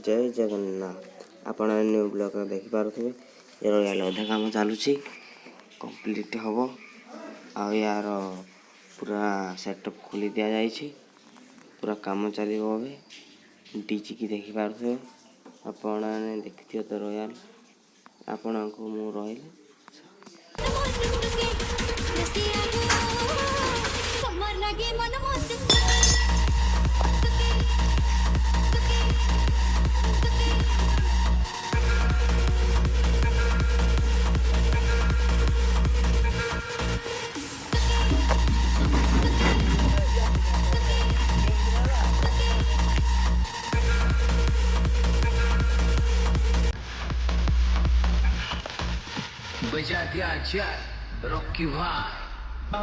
जय जगन्नाथ। आपण new blog देखि पारुथिबे ये रॉयल अधा काम चालुची कंप्लीट हबो आ यार पूरा सेटअप खोली दिया जाइछि पूरा काम चलिबो अबे डीजी की देखि पारुथिबे आपण ने देखिथियो तो रॉयल आपण को मु रॉयल बजा दिया जा रॉकी भाई